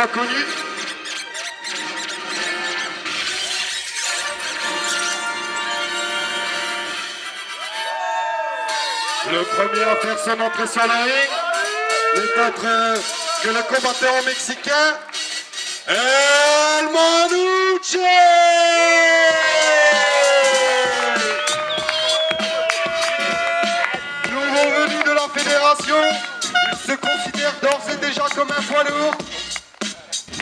trop connu. Le premier à faire son entrée sur la ring n'est autre que le combattant mexicain El Manuche. Nouveau venu de la fédération, il se considère d'ores et déjà comme un poids lourd.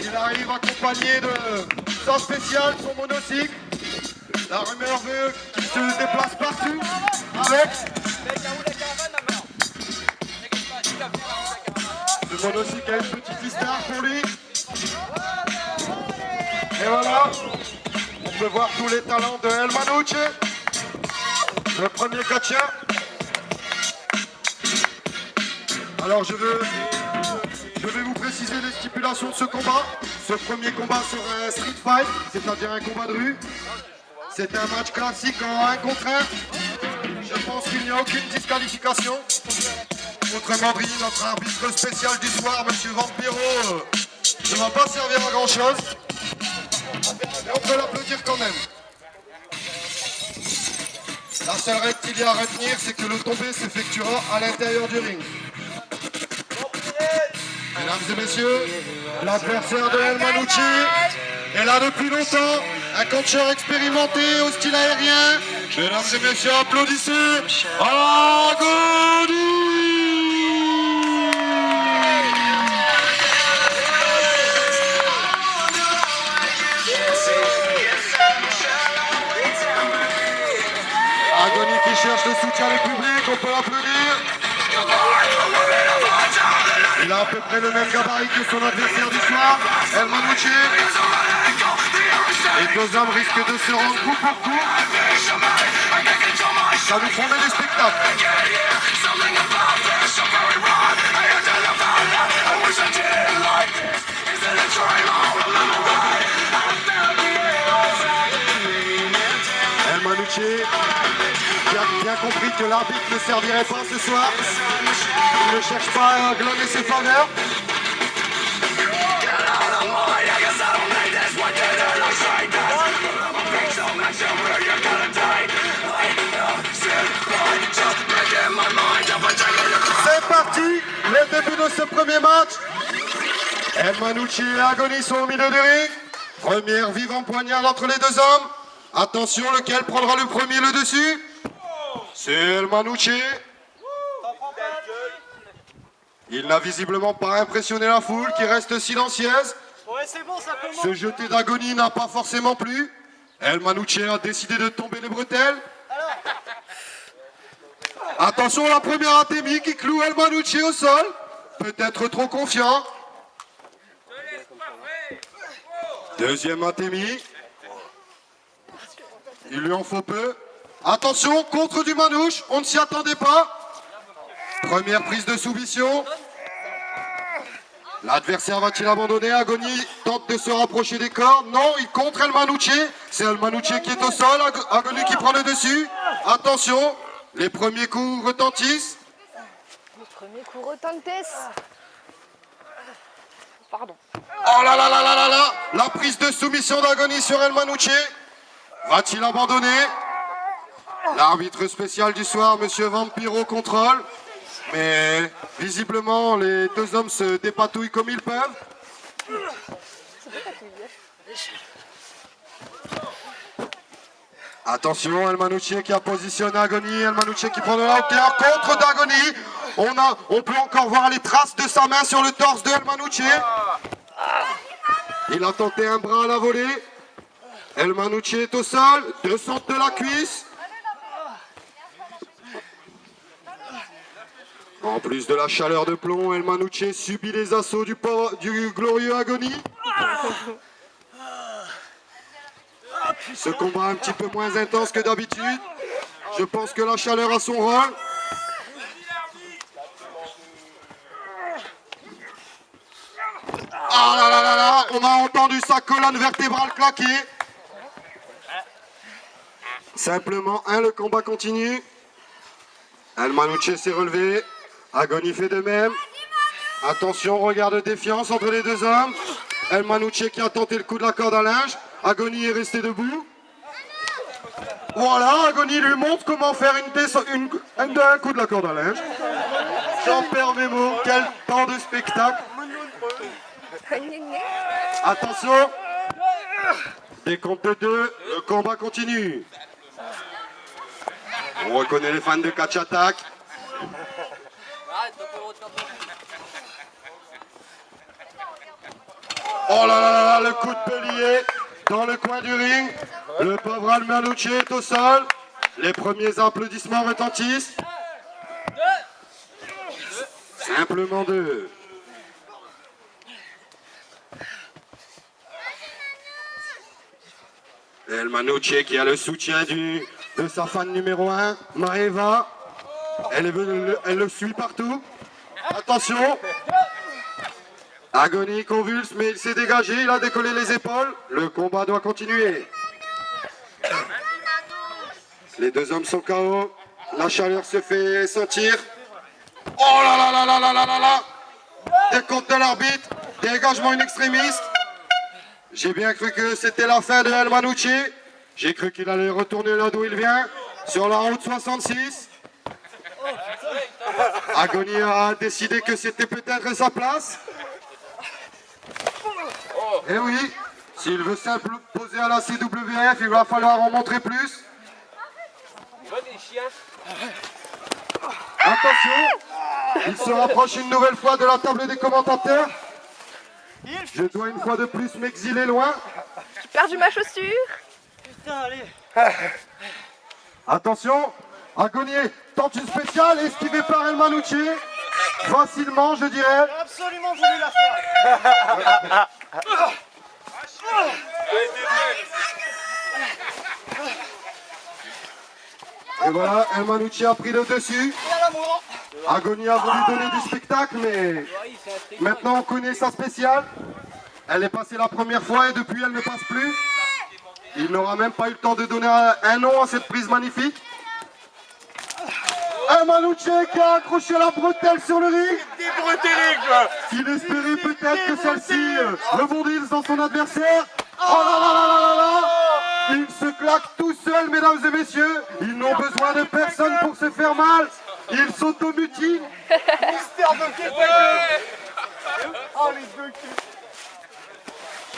Il arrive accompagné de sa spéciale, son monocycle. La rumeur veut qu'il se déplace partout avec ce monocycle a une petite histoire pour lui. Et voilà, on peut voir tous les talents de El Manuche. Le premier catcher. Alors je vais vous préciser les stipulations de ce combat. Ce premier combat sera un street fight, c'est-à-dire un combat de rue. C'est un match classique en 1 contre 1. Je pense qu'il n'y a aucune disqualification. Autrement dit, notre arbitre spécial du soir, M. Vampiro, ne va pas servir à grand chose. Mais on peut l'applaudir quand même. La seule règle qu'il y a à retenir, c'est que le tombé s'effectuera à l'intérieur du ring. Mesdames et messieurs, l'adversaire de El Manuche est là depuis longtemps, un catcheur expérimenté au style aérien. Mesdames et messieurs, applaudissez Agony. Agony qui cherche le soutien du public, on peut l'applaudir. Il a à peu près le même gabarit que son adversaire du soir, El Manuche. Les deux hommes risquent de se rendre coup pour coup. Ça nous promet des spectacles. El Manuche qui a bien compris que l'arbitre ne servirait pas ce soir. Il ne cherche pas à glaner ses faveurs. C'est parti, le début de ce premier match. El Manuche et Agony sont au milieu du ring. Première vivant poignard entre les deux hommes. Attention, lequel prendra le premier le dessus? C'est El Manuche. Il n'a visiblement pas impressionné la foule qui reste silencieuse. Ouais, c'est bon, ça commence. Ce jeté d'Agony n'a pas forcément plu. El Manuche a décidé de tomber les bretelles. Attention, la première atémie qui cloue El Manuche au sol. Peut-être trop confiant. Deuxième atémie. Il lui en faut peu. Attention, contre du Manouche, on ne s'y attendait pas. Première prise de soumission. L'adversaire va-t-il abandonner? Agony tente de se rapprocher des cordes. Non, il contre El Manuche. C'est El Manuche qui est au sol. Agony qui prend le dessus. Attention, les premiers coups retentissent. Les premiers coups retentissent. Pardon. Oh là là là là là là. La prise de soumission d'Agony sur El Manuche. Va-t-il abandonner? L'arbitre spécial du soir, M. Vampiro, contrôle. Mais visiblement, les deux hommes se dépatouillent comme ils peuvent. Attention, El Manuche qui a positionné Agony. El Manuche qui prend de la hauteur contre d'Agony. On peut encore voir les traces de sa main sur le torse de El Manuche. Il a tenté un bras à la volée. El Manuche est au sol. Descente de la cuisse. En plus de la chaleur de plomb, El Manuche subit les assauts du glorieux Agony. Ce combat un petit peu moins intense que d'habitude. Je pense que la chaleur a son rôle. Ah là là là là, on a entendu sa colonne vertébrale claquer. Simplement, le combat continue. El Manuche s'est relevé. Agony fait de même. Attention, regard de défiance entre les deux hommes. El Manouche qui a tenté le coup de la corde à linge. Agony est resté debout. Voilà, Agony lui montre comment faire un coup de la corde à linge. J'en perds mes mots, quel temps de spectacle. Attention, décompte de 2, le combat continue. On reconnaît les fans de catch attack. Oh là là là, le coup de bélier dans le coin du ring. Le pauvre El Manouche est au sol. Les premiers applaudissements retentissent. Simplement 2. El Manouche qui a le soutien de sa fan numéro 1, Maeva. Elle le suit partout. Attention. Agony convulse, mais il s'est dégagé, il a décollé les épaules. Le combat doit continuer. Les deux hommes sont KO. La chaleur se fait sentir. Oh là là là là là là là là. Décompte de l'arbitre. Dégagement in extremis. J'ai bien cru que c'était la fin de El Manouche. J'ai cru qu'il allait retourner là d'où il vient. Sur la route 66. Agony a décidé que c'était peut-être sa place. Et oui, s'il veut s'imposer à la CWF, il va falloir en montrer plus. Attention, il se rapproche une nouvelle fois de la table des commentateurs. Je dois une fois de plus m'exiler loin. J'ai perdu ma chaussure. Putain, allez. Attention, Agony tente une spéciale, esquivée par El Manouche. Facilement, je dirais. J'ai absolument voulu la faire. Et voilà, El Manouche a pris le dessus. Agony a voulu donner du spectacle, mais maintenant on connaît sa spéciale. Elle est passée la première fois et depuis elle ne passe plus. Il n'aura même pas eu le temps de donner un nom à cette prise magnifique. El Manouche qui a accroché la bretelle sur le ring. Il espérait peut-être que celle-ci rebondisse dans son adversaire. Oh là là là là là là. Il se claque tout seul, mesdames et messieurs. Ils n'ont besoin de personne pour se faire mal. Ils s'automutilent. Mystère de Québec. Oh les deux culs.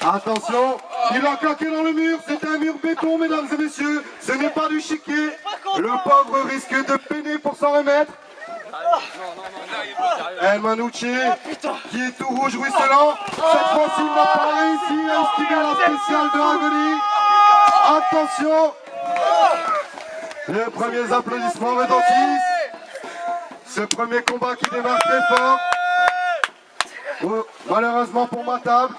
Attention, il a claqué dans le mur. C'est un mur béton, mesdames et messieurs. Ce n'est pas du chiquet. Le pauvre risque de peiner pour s'en remettre. El Manouche, qui est tout rouge ruisselant. Cette fois-ci, il n'a pas réussi à esquiver la spéciale de Agony. Attention, les premiers applaudissements retentissent. Ce premier combat qui démarre très fort. Oh, malheureusement pour ma table,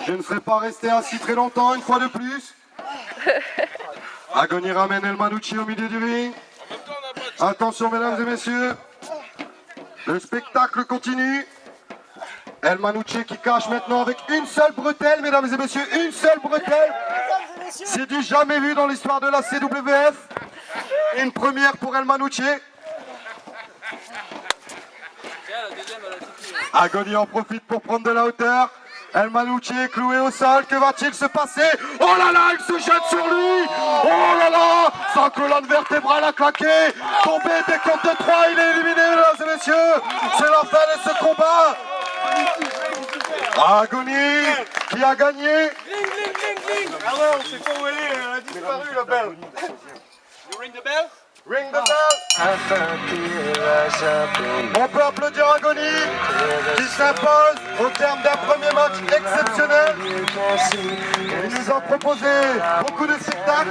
je ne serai pas resté assis très longtemps une fois de plus. Agony ramène El Manouche au milieu du ring. Attention mesdames et messieurs, le spectacle continue. El Manouche qui cache maintenant avec une seule bretelle, mesdames et messieurs, une seule bretelle. C'est du jamais vu dans l'histoire de la CWF. Une première pour El Manouche. Agony en profite pour prendre de la hauteur. El Manouche est cloué au sol, que va-t-il se passer? Oh là là, il se jette sur lui. Oh là là, sa colonne vertébrale a claqué. Tombé, décompte de 3, il est éliminé, mesdames et messieurs. C'est la fin de ce combat. Agony qui a gagné. Ah ouais, on sait pas où elle est, elle a disparu la belle. You ring the bell? Ring the bell. On peut applaudir Agony qui s'impose au terme d'un premier match exceptionnel. Il nous a proposé beaucoup de spectacles.